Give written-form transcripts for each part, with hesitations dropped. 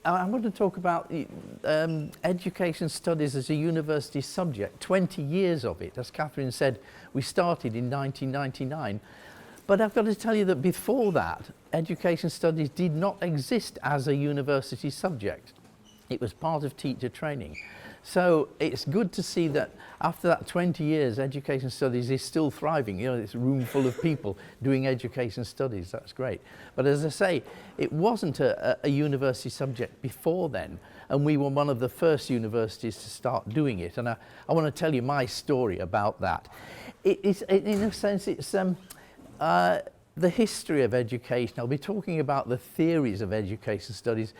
I want to talk about education studies as a university subject, 20 years of it. As Catherine said, we started in 1999. But I've got to tell you that before that, education studies did not exist as a university subject. It was part of teacher training. So it's good to see that after that 20 years, education studies is still thriving. You know, it's a room full of people doing education studies. That's great. But as I say, it wasn't a university subject before then. And we were one of the first universities to start doing it. And I want to tell you my story about that. In a sense, it's the history of education. I'll be talking about the theories of education studies,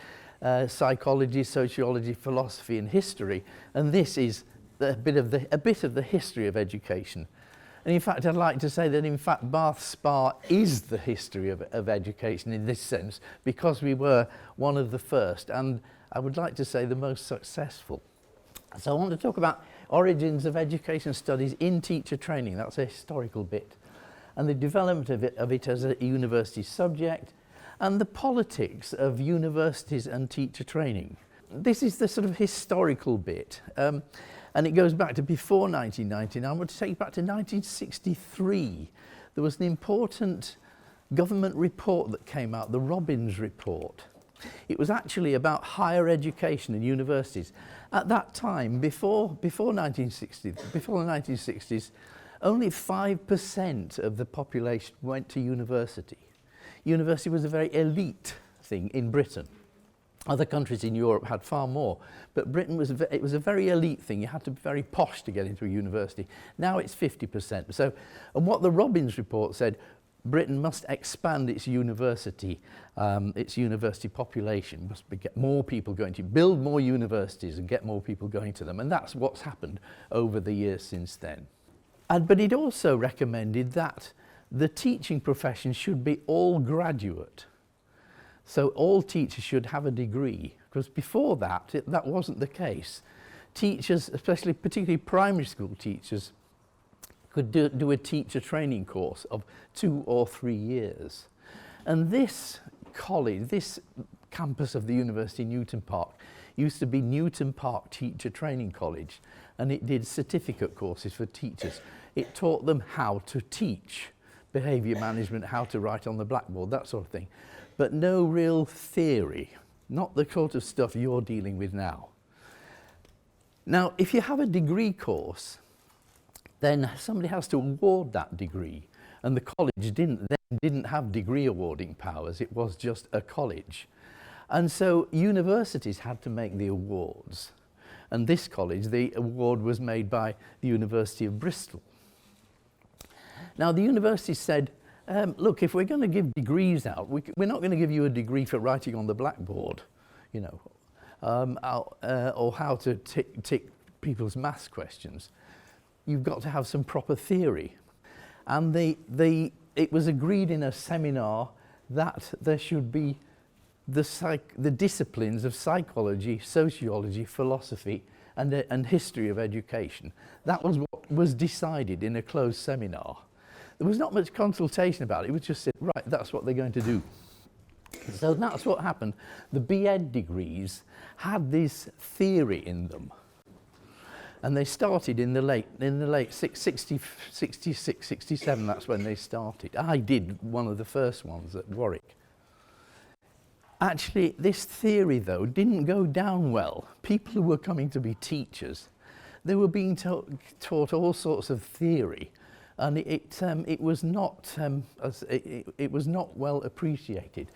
psychology, sociology, philosophy and history, and this is a bit of the history of education. And in fact, I'd like to say that in fact Bath Spa is the history of education in this sense, because we were one of the first, and I would like to say the most successful. So I want to talk about origins of education studies in teacher training. That's a historical bit, and the development of it as a university subject, and the politics of universities and teacher training. This is the sort of historical bit, and it goes back to before 1999. I want to take you back to 1963. There was an important government report that came out, the Robbins Report. It was actually about higher education and universities. At that time, before the 1960s, only 5% of the population went to university. University was a very elite thing in Britain. Other countries in Europe had far more, but Britain was a very elite thing. You had to be very posh to get into a university. Now it's 50%. So, and what the Robbins Report said, Britain must expand its university population, must get more people going to build more universities and get more people going to them. And that's what's happened over the years since then. But it also recommended that the teaching profession should be all graduate. So all teachers should have a degree, because before that, that wasn't the case. Teachers, particularly primary school teachers, could do a teacher training course of 2 or 3 years. And this college, this campus of the University of Newton Park, used to be Newton Park Teacher Training College, and it did certificate courses for teachers. It taught them how to teach, behaviour management, how to write on the blackboard, that sort of thing. But no real theory, not the sort of stuff you're dealing with now. Now, if you have a degree course, then somebody has to award that degree. And the college didn't have degree awarding powers, it was just a college. And so universities had to make the awards. And this college, the award was made by the University of Bristol. Now, the university said, look, if we're going to give degrees out, we're not going to give you a degree for writing on the blackboard, you know, or how to tick people's maths questions. You've got to have some proper theory. And it was agreed in a seminar that there should be the disciplines of psychology, sociology, philosophy, and history of education. That was what was decided in a closed seminar. There was not much consultation about it. It was just said, right, that's what they're going to do. So that's what happened. The B.Ed degrees had this theory in them. And they started in the late 66, 67, that's when they started. I did one of the first ones at Warwick. Actually, this theory, though, didn't go down well. People who were coming to be teachers, they were being taught all sorts of theory, and it was not well appreciated.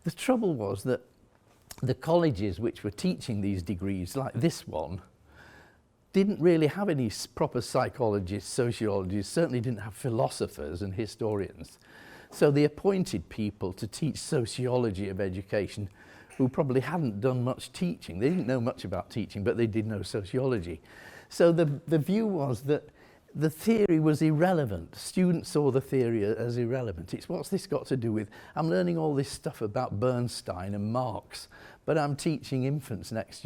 The trouble was that the colleges which were teaching these degrees, like this one, didn't really have any proper psychologists, sociologists, certainly didn't have philosophers and historians. So they appointed people to teach sociology of education who probably hadn't done much teaching. They didn't know much about teaching, but they did know sociology. So the view was that the theory was irrelevant. Students saw the theory as irrelevant. It's what's this got to do with, I'm learning all this stuff about Bernstein and Marx, but I'm teaching infants next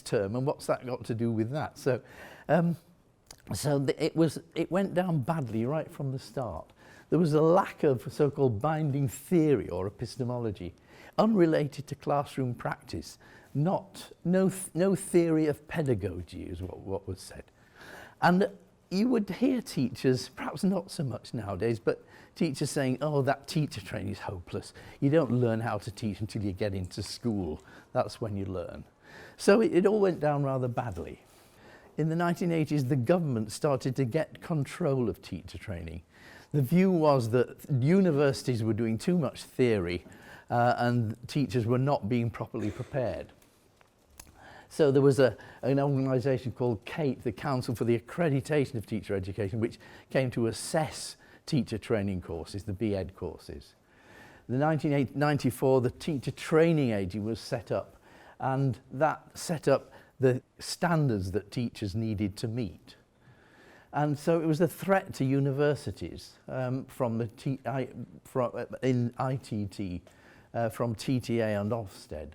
term, and what's that got to do with that? So, it went down badly right from the start. There was a lack of so-called binding theory or epistemology. unrelated to classroom practice. No theory of pedagogy is what was said. And you would hear teachers, perhaps not so much nowadays, but teachers saying, oh, that teacher training is hopeless. You don't learn how to teach until you get into school. That's when you learn. So it all went down rather badly. In the 1980s, the government started to get control of teacher training. The view was that universities were doing too much theory and teachers were not being properly prepared. So there was an organisation called CAPE, the Council for the Accreditation of Teacher Education, which came to assess teacher training courses, the B.Ed courses. In 1994, the Teacher Training Agency was set up, and that set up the standards that teachers needed to meet. And so it was a threat to universities from the in ITT, from TTA and Ofsted.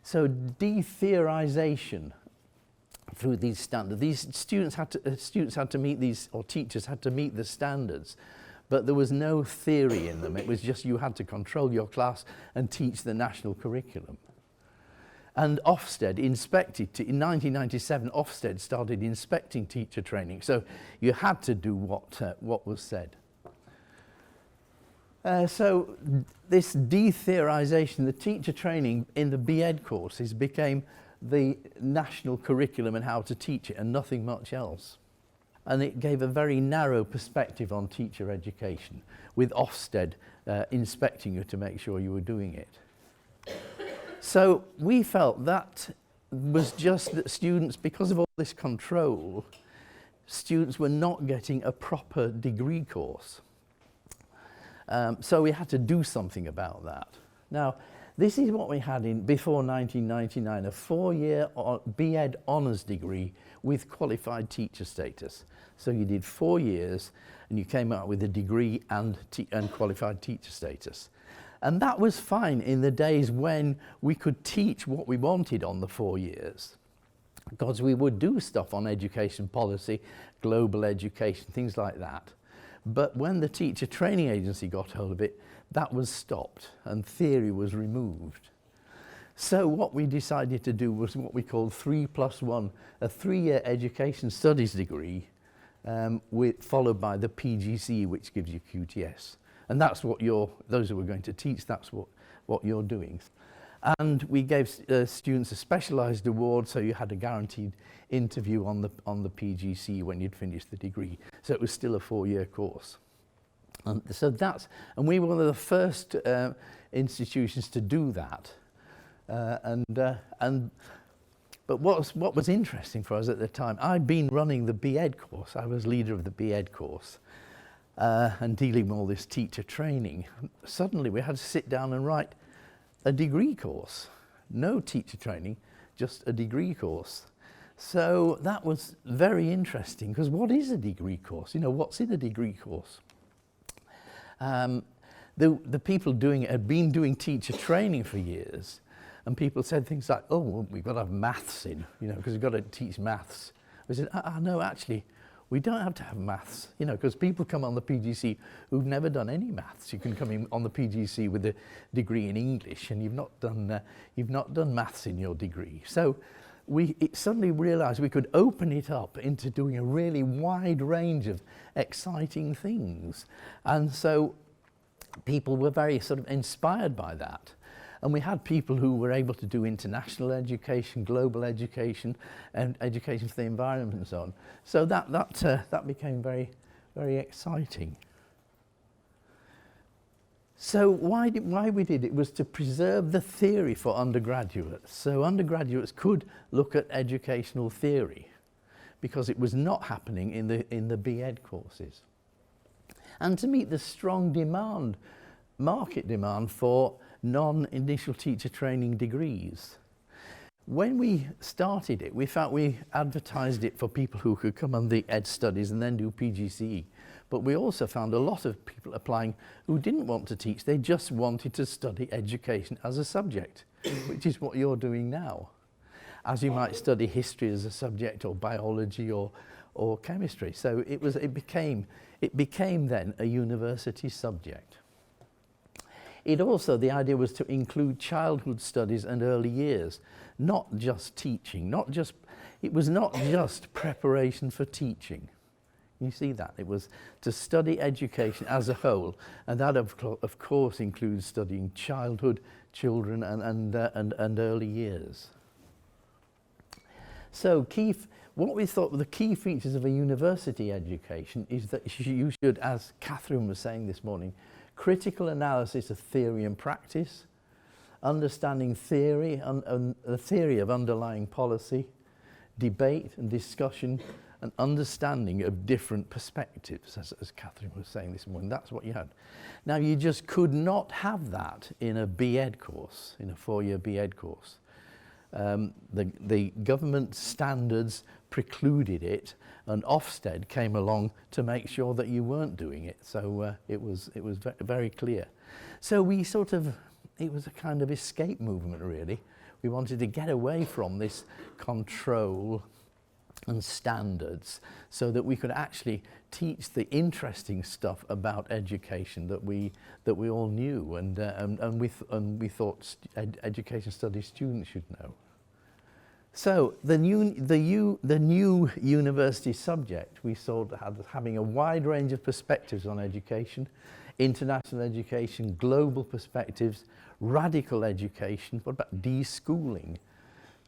So de-theorisation through these standards. These students had to meet these, or teachers had to meet the standards, but there was no theory in them. It was just you had to control your class and teach the national curriculum. And Ofsted inspected, in 1997, Ofsted started inspecting teacher training. So you had to do what was said. So this de-theorisation, the teacher training in the B.Ed courses became the national curriculum and how to teach it and nothing much else. And it gave a very narrow perspective on teacher education, with Ofsted inspecting you to make sure you were doing it. So we felt that was just that students, because of all this control, students were not getting a proper degree course. So we had to do something about that. Now, this is what we had before 1999, a 4-year B.Ed honours degree with qualified teacher status. So you did 4 years and you came out with a degree and qualified teacher status. And that was fine in the days when we could teach what we wanted on the 4 years, because we would do stuff on education policy, global education, things like that. But when the Teacher Training Agency got hold of it, that was stopped and theory was removed. So what we decided to do was what we called 3+1, a 3-year education studies degree followed by the PGCE, which gives you QTS. And that's what those who were going to teach, that's what you're doing. And we gave students a specialised award, so you had a guaranteed interview on the PGC when you'd finished the degree. So it was still a 4-year course. And we were one of the first institutions to do that. But what was interesting for us at the time, I'd been running the B.Ed course. I was leader of the B.Ed course and dealing with all this teacher training. Suddenly we had to sit down and write a degree course. No teacher training, just a degree course. So that was very interesting, because what is a degree course? You know, what's in a degree course? The people doing it had been doing teacher training for years, and people said things like, oh, well, we've got to have maths in, you know, because we've got to teach maths. We said, no, actually, we don't have to have maths, you know, because people come on the PGC who've never done any maths. You can come in on the PGC with a degree in English, and you've not done maths in your degree. So we suddenly realised we could open it up into doing a really wide range of exciting things. And so people were very sort of inspired by that. And we had people who were able to do international education, global education, and education for the environment and so on. So that became very, very exciting. So why we did it was to preserve the theory for undergraduates. So undergraduates could look at educational theory, because it was not happening in the B.Ed courses. And to meet the strong demand, market demand for non-initial teacher training degrees. When we started it, we felt we advertised it for people who could come on the Ed Studies and then do PGCE. But we also found a lot of people applying who didn't want to teach, they just wanted to study education as a subject, which is what you're doing now. As you might study history as a subject, or biology, or chemistry. So it became then a university subject. It also, the idea was to include childhood studies and early years, not just teaching, it was not just preparation for teaching. You see that? It was to study education as a whole, and that of course includes studying childhood, children and early years. So what we thought were the key features of a university education is that you should, as Catherine was saying this morning, critical analysis of theory and practice, understanding theory and the theory of underlying policy, debate and discussion, and understanding of different perspectives, as Catherine was saying this morning. That's what you had. Now, you just could not have that in a B.Ed course, in a 4-year B.Ed course. The government standards precluded it, and Ofsted came along to make sure that you weren't doing it. So it was very clear. So we it was a kind of escape movement, really. We wanted to get away from this control and standards so that we could actually teach the interesting stuff about education that we all knew and we thought education studies students should know. So the new university subject we saw having a wide range of perspectives on education, international education, global perspectives, radical education, what about de-schooling,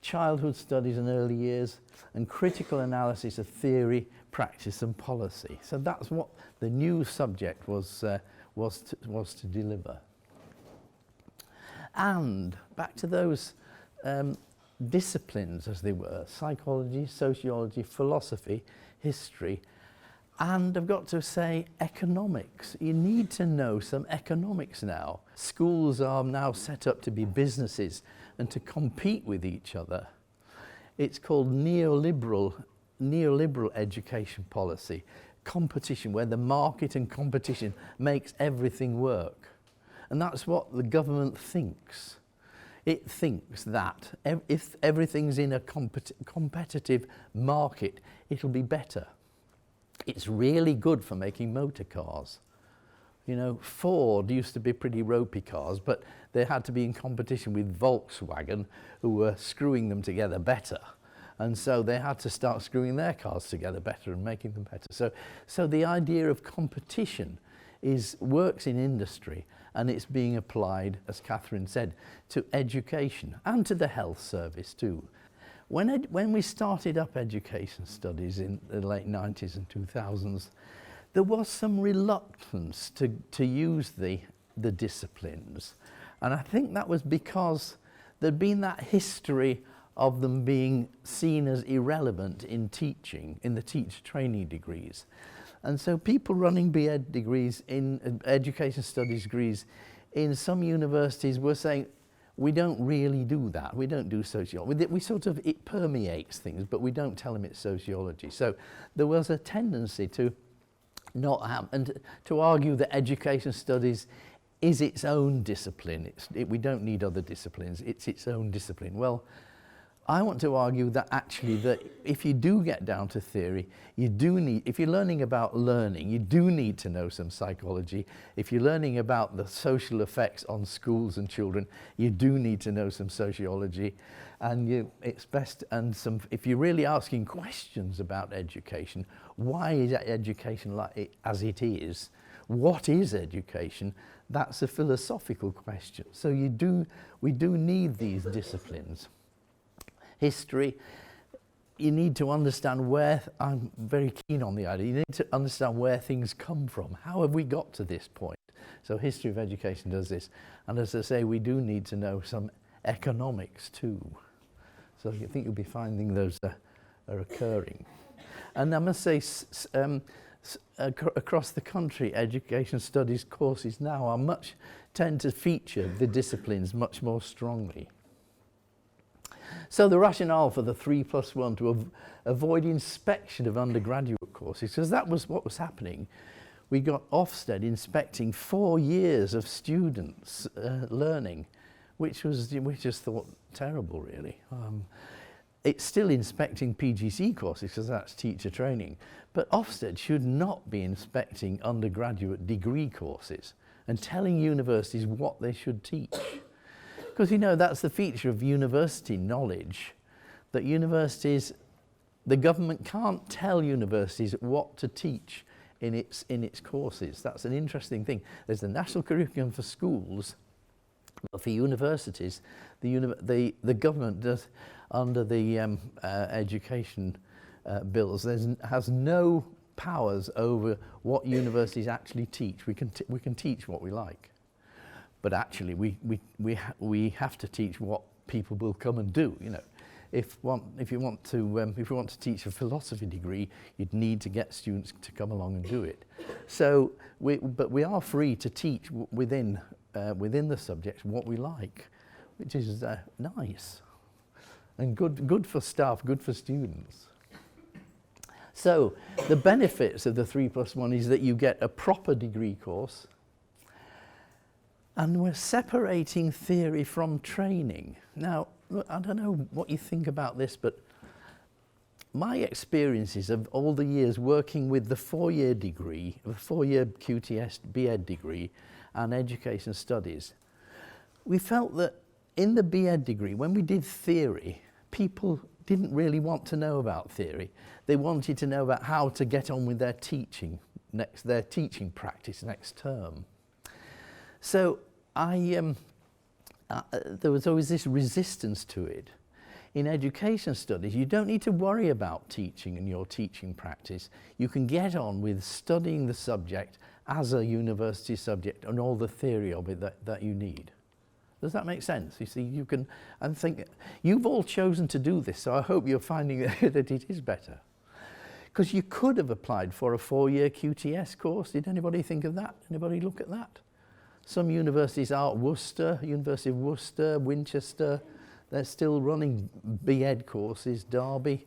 childhood studies and early years, and critical analysis of theory, practice and policy. So that's what the new subject was to deliver. And back to those disciplines as they were, psychology, sociology, philosophy, history, and I've got to say economics. You need to know some economics now. Schools are now set up to be businesses and to compete with each other. It's called neoliberal education policy, competition, where the market and competition makes everything work. And that's what the government thinks. It thinks that if everything's in a competitive market, it'll be better. It's really good for making motor cars. You know, Ford used to be pretty ropey cars, but they had to be in competition with Volkswagen, who were screwing them together better. And so they had to start screwing their cars together better and making them better. So the idea of competition works in industry, and it's being applied, as Catherine said, to education and to the health service too. When we started up education studies in the late 90s and 2000s, there was some reluctance to use the disciplines. And I think that was because there'd been that history of them being seen as irrelevant in teaching, in the teacher training degrees. And so people running B.Ed degrees in education studies degrees in some universities were saying, we don't really do that. We don't do sociology. It permeates things, but we don't tell them it's sociology. So there was a tendency to not have, and to argue that education studies is its own discipline. We don't need other disciplines. It's its own discipline. Well, I want to argue that actually that if you do get down to theory, you do need, if you're learning about learning, you do need to know some psychology. If you're learning about the social effects on schools and children, you do need to know some sociology. And it's best, and if you're really asking questions about education, why is education as it is? What is education? That's a philosophical question. So we do need these disciplines. History, you need to understand where, I'm very keen on the idea, you need to understand where things come from. How have we got to this point? So history of education does this. And as I say, we do need to know some economics too. So I think you'll be finding those are occurring. And I must say, across the country, education studies courses now tend to feature the disciplines much more strongly. So the rationale for the 3+1 to avoid inspection of undergraduate courses, because that was what was happening. We got Ofsted inspecting 4 years of students' learning, which we just thought terrible, really. It's still inspecting PGC courses because that's teacher training, but Ofsted should not be inspecting undergraduate degree courses. and telling universities what they should teach. Because you know, that's the feature of university knowledge, that universities, the government can't tell universities what to teach in its courses. That's an interesting thing. There's the national curriculum for schools, but for universities, the government does, under the education bills, has no powers over what universities actually teach. We can teach what we like, but actually we have to teach what people will come and do. You know, if you want to teach a philosophy degree, you'd need to get students to come along and do it. So we are free to teach within the subjects what we like, which is nice and good for staff, good for students. So the benefits of the 3+1 is that you get a proper degree course, and we're separating theory from training. Now, I don't know what you think about this, but my experiences of all the years working with the 4-year degree, the 4-year QTS B.Ed degree and education studies, we felt that in the B.Ed degree, when we did theory, people didn't really want to know about theory. They wanted to know about how to get on with their teaching practice next term. So there was always this resistance to it. In education studies, you don't need to worry about teaching and your teaching practice. You can get on with studying the subject as a university subject and all the theory of it that you need. Does that make sense? You see, you can, and think, you've all chosen to do this, so I hope you're finding that it is better. Because you could have applied for a 4-year QTS course. Did anybody think of that? Anybody look at that? Some universities are, Worcester, University of Worcester, Winchester, they're still running B.Ed courses, Derby.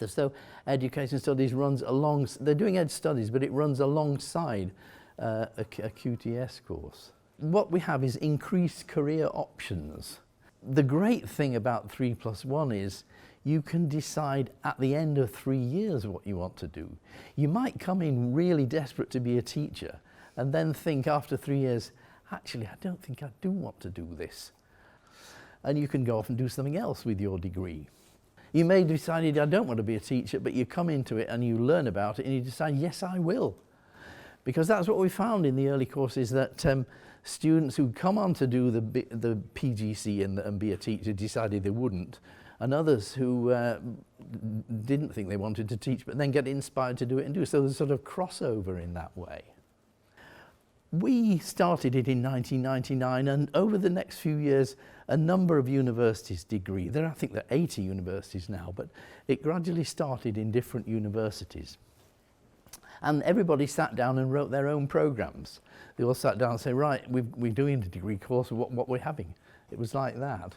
So education studies runs along, they're doing ed studies, but it runs alongside a QTS course. What we have is increased career options. The great thing about 3+1 is you can decide at the end of 3 years what you want to do. You might come in really desperate to be a teacher and then think after 3 years, actually, I don't think I do want to do this. And you can go off and do something else with your degree. You may have decided, I don't want to be a teacher, but you come into it and you learn about it and you decide, yes, I will. Because that's what we found in the early courses, that students who come on to do the PGC and be a teacher decided they wouldn't, and others who didn't think they wanted to teach but then get inspired to do it and do it. So there's sort of crossover in that way. We started it in 1999, and over the next few years a number of universities degree. I think there are 80 universities now, but it gradually started in different universities. And everybody sat down and wrote their own programs. They all sat down and said, right, we're doing a degree course of what we're having. It was like that.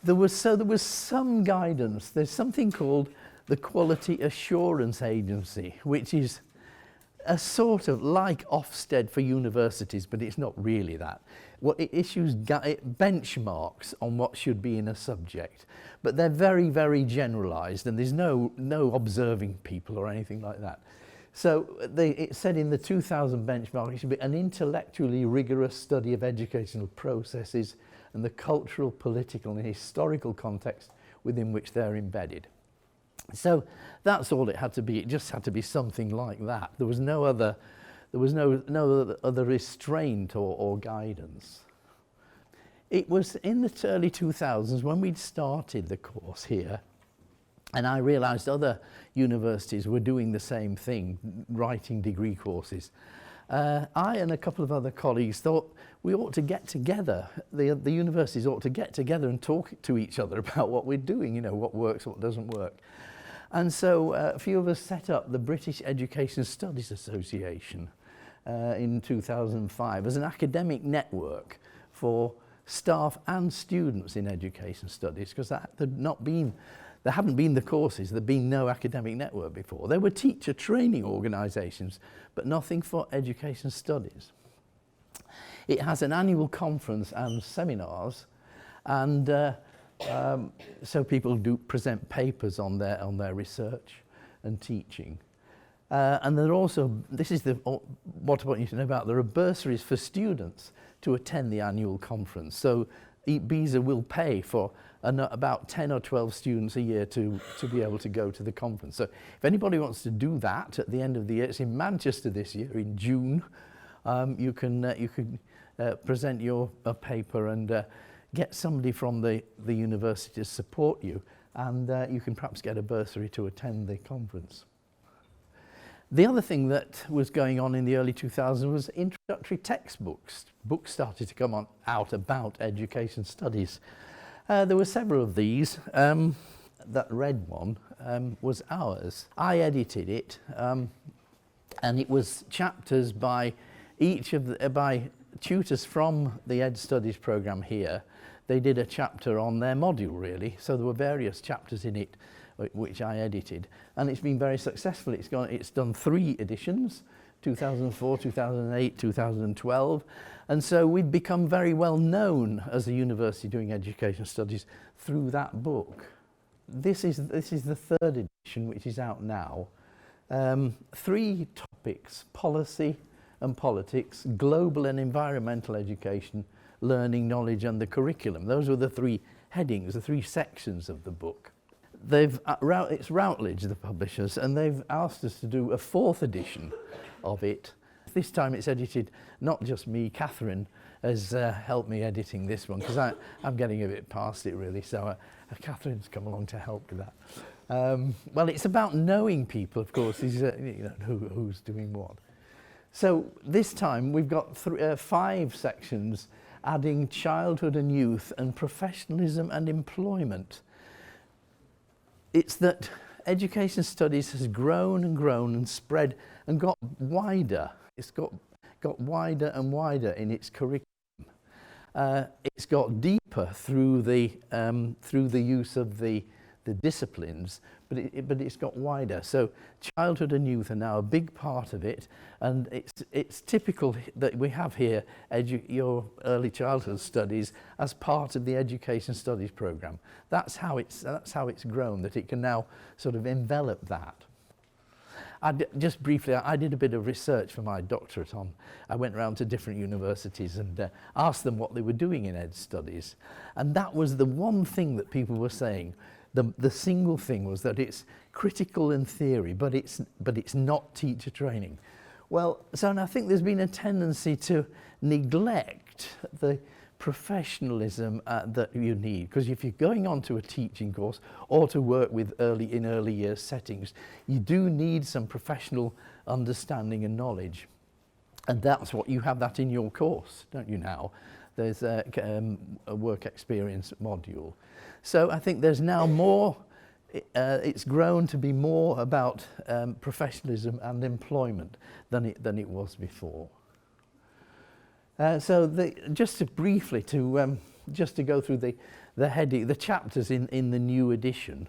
There was some guidance. There's something called the Quality Assurance Agency, which is a sort of like Ofsted for universities, but it's not really that. Well, it issues benchmarks on what should be in a subject, but they're very, very generalised, and there's no observing people or anything like that. So it said in the 2000 benchmark, it should be an intellectually rigorous study of educational processes and the cultural, political and historical context within which they're embedded. So that's all it had to be. It just had to be something like that. There was no other restraint or guidance. It was in the early 2000s when we'd started the course here, and I realised other universities were doing the same thing, writing degree courses. I and a couple of other colleagues thought we ought to get together, the universities ought to get together and talk to each other about what we're doing, you know, what works, what doesn't work. And so a few of us set up the British Education Studies Association in 2005 as an academic network for staff and students in education studies, because there haven't been the courses, there'd been no academic network before. There were teacher training organisations, but nothing for education studies. It has an annual conference and seminars, and so people do present papers on their research and teaching. And there are also, this is what I want you to know about, there are bursaries for students to attend the annual conference. So BESA will pay for about 10 or 12 students a year to be able to go to the conference. So if anybody wants to do that at the end of the year, it's in Manchester this year in June, you can present your paper and get somebody from the university to support you, and you can perhaps get a bursary to attend the conference. The other thing that was going on in the early 2000s was introductory textbooks. Books started to come out about education studies. There were several of these. That red one was ours. I edited it, and it was chapters by by tutors from the Ed Studies programme here. They did a chapter on their module, really. So there were various chapters in it which I edited, and it's been very successful. It's done 3 editions, 2004, 2008, 2012, and so we've become very well known as a university doing education studies through that book. This is the 3rd edition, which is out now. 3 topics: policy and politics, global and environmental education, learning, knowledge, and the curriculum. Those were the 3 headings, the 3 sections of the book. It's Routledge, the publishers, and they've asked us to do a 4th edition of it. This time it's edited, not just me, Catherine has helped me editing this one, because I'm getting a bit past it, really, so Catherine's come along to help with that. Well, it's about knowing people, of course, who's doing what. So this time we've got 5 sections adding childhood and youth and professionalism and employment. It's that education studies has grown and grown and spread and got wider. It's got wider and wider in its curriculum. It's got deeper through the use of the disciplines, but it's got wider. So childhood and youth are now a big part of it, and it's typical that we have here your early childhood studies as part of the education studies programme. That's how it's grown, that it can now sort of envelop that. Just briefly, I did a bit of research for my doctorate on. I went around to different universities and asked them what they were doing in ed studies, and that was the one thing that people were saying. The single thing was that it's critical in theory, but it's not teacher training. Well, so I think there's been a tendency to neglect the professionalism that you need, because if you're going on to a teaching course or to work with in early years settings, you do need some professional understanding and knowledge, and that's what you have that in your course, don't you now? There's a work experience module. So I think there's now more, it's grown to be more about professionalism and employment than it was before. Just to briefly, just to go through the heading, the chapters in the new edition.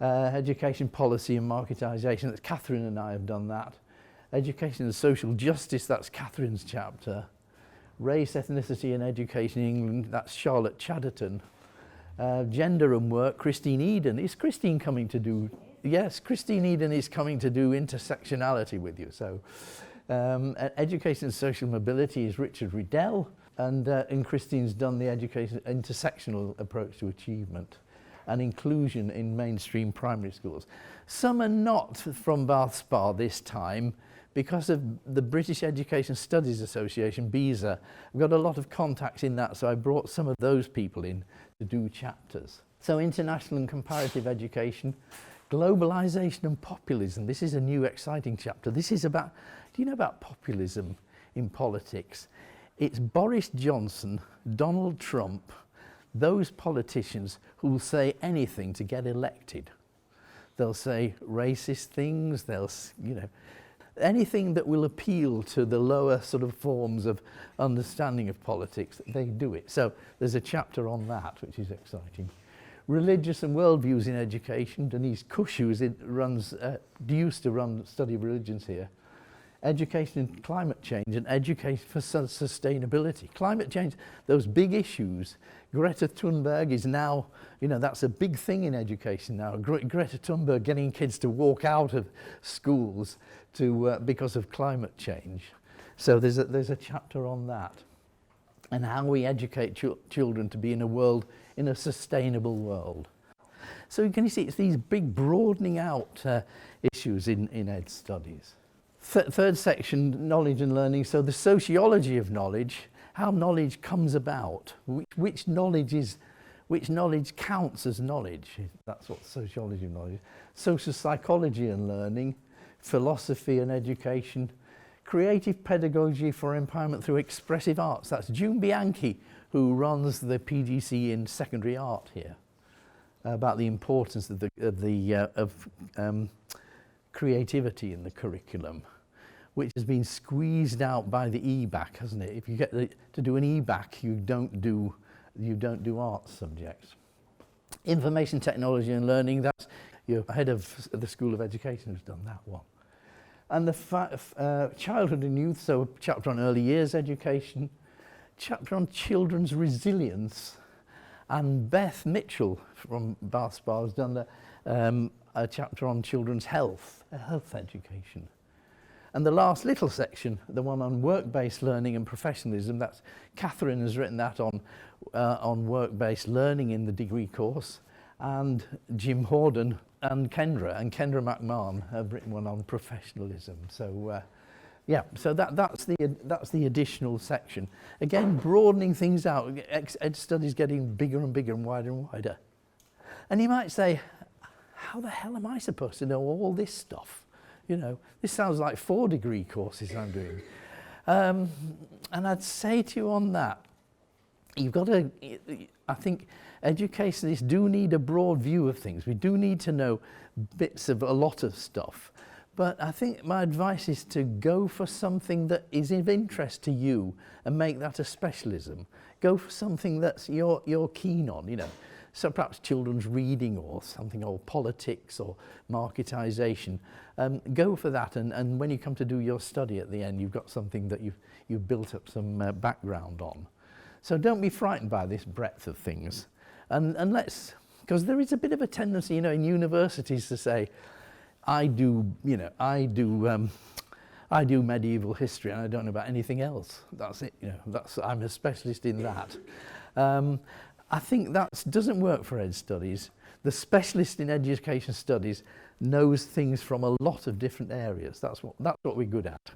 Education policy and marketisation, that's Catherine and I have done that. Education and social justice, that's Catherine's chapter. Race, ethnicity and education in England, that's Charlotte Chatterton. Gender and work, Christine Eden. Is Christine coming to do? Yes, Christine Eden is coming to do intersectionality with you. So, education and social mobility is Richard Riddell, and Christine's done the education intersectional approach to achievement and inclusion in mainstream primary schools. Some are not from Bath Spa this time because of the British Education Studies Association, BESA. I've got a lot of contacts in that, so I brought some of those people in to do chapters. So international and comparative education, globalisation and populism. This is a new exciting chapter. This is about, do you know about populism in politics? It's Boris Johnson, Donald Trump, those politicians who will say anything to get elected. They'll say racist things, they'll, anything that will appeal to the lower sort of forms of understanding of politics, they do it. So there's a chapter on that, which is exciting. Religious and worldviews in education. Denise Cush, who used to run study of religions here, education in climate change and education for sustainability. Climate change, those big issues. Greta Thunberg is now, that's a big thing in education now. Greta Thunberg getting kids to walk out of schools because of climate change. So there's a chapter on that, and how we educate children to be in a sustainable world. So you can see it's these big broadening out issues in ed studies. Third section, knowledge and learning. So the sociology of knowledge, how knowledge comes about, which knowledge counts as knowledge. That's what sociology of knowledge is. Social psychology and learning, philosophy and education, creative pedagogy for empowerment through expressive arts. That's June Bianchi, who runs the PGC in secondary art here, about the importance of creativity in the curriculum, which has been squeezed out by the EBAC, hasn't it? If you get to do an EBAC, you don't do art subjects. Information technology and learning, that's your head of the School of Education who's done that one. And the childhood and youth, so a chapter on early years education, chapter on children's resilience, and Beth Mitchell from Bath Spa has done a chapter on children's health education. And the last little section, the one on work-based learning and professionalism, that's Catherine has written that on work-based learning in the degree course, and Jim Horden and Kendra McMahon have written one on professionalism. So so that's the additional section. Again, broadening things out. Ed studies getting bigger and bigger and wider. And you might say, how the hell am I supposed to know all this stuff? This sounds like 4 degree courses I'm doing. And I'd say to you on that, I think educationists do need a broad view of things. We do need to know bits of a lot of stuff. But I think my advice is to go for something that is of interest to you and make that a specialism. Go for something that's you're keen on, So perhaps children's reading or something, or politics or marketisation. Go for that, and when you come to do your study at the end, you've got something that you've built up some background on. So don't be frightened by this breadth of things. And let's, because there is a bit of a tendency, in universities to say, I do medieval history and I don't know about anything else. That's it, I'm a specialist in that. I think that doesn't work for ed studies. The specialist in education studies knows things from a lot of different areas. That's what we're good at,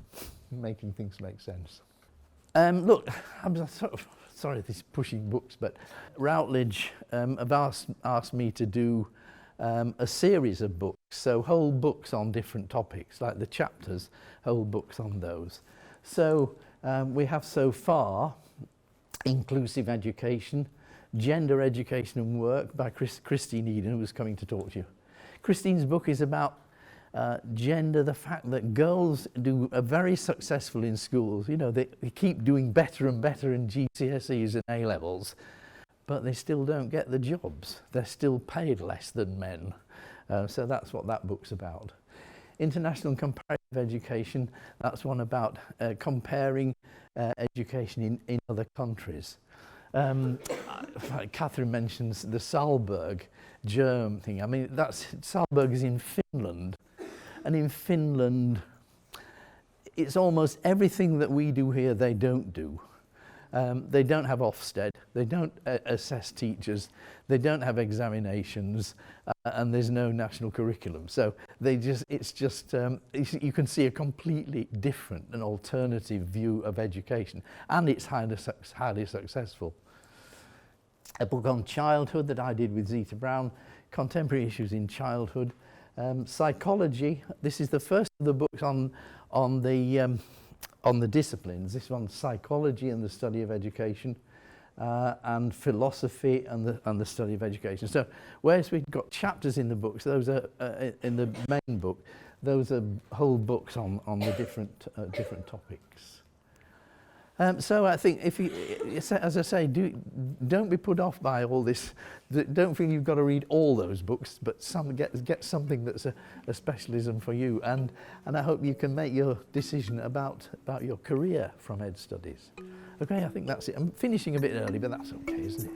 making things make sense. Look, I'm sorry this is pushing books, but Routledge have asked me to do a series of books, so whole books on different topics, like the chapters, whole books on those. So we have so far Inclusive Education, Gender Education and Work by Christine Eden, who was coming to talk to you. Christine's book is about gender, the fact that girls are very successful in schools. They keep doing better and better in GCSEs and A-levels, but they still don't get the jobs. They're still paid less than men. So that's what that book's about. International and Comparative Education, that's one about comparing education in other countries. Catherine mentions the Salzburg germ thing. I mean, Salzburg is in Finland, and in Finland, it's almost everything that we do here they don't do. They don't have Ofsted, they don't assess teachers, they don't have examinations, and there's no national curriculum. So you can see a completely different and alternative view of education, and it's highly successful. A book on childhood that I did with Zita Brown, Contemporary Issues in Childhood. Psychology, this is the first of the books on the disciplines. This one's psychology and the study of education, and philosophy and the study of education. So whereas we've got chapters in the books, those are in the main book, those are whole books on the different topics. So I think if you, as I say, don't be put off by all this. Don't feel you've got to read all those books, but get something that's a specialism for you. And I hope you can make your decision about your career from Ed Studies. Okay, I think that's it. I'm finishing a bit early, but that's okay, isn't it?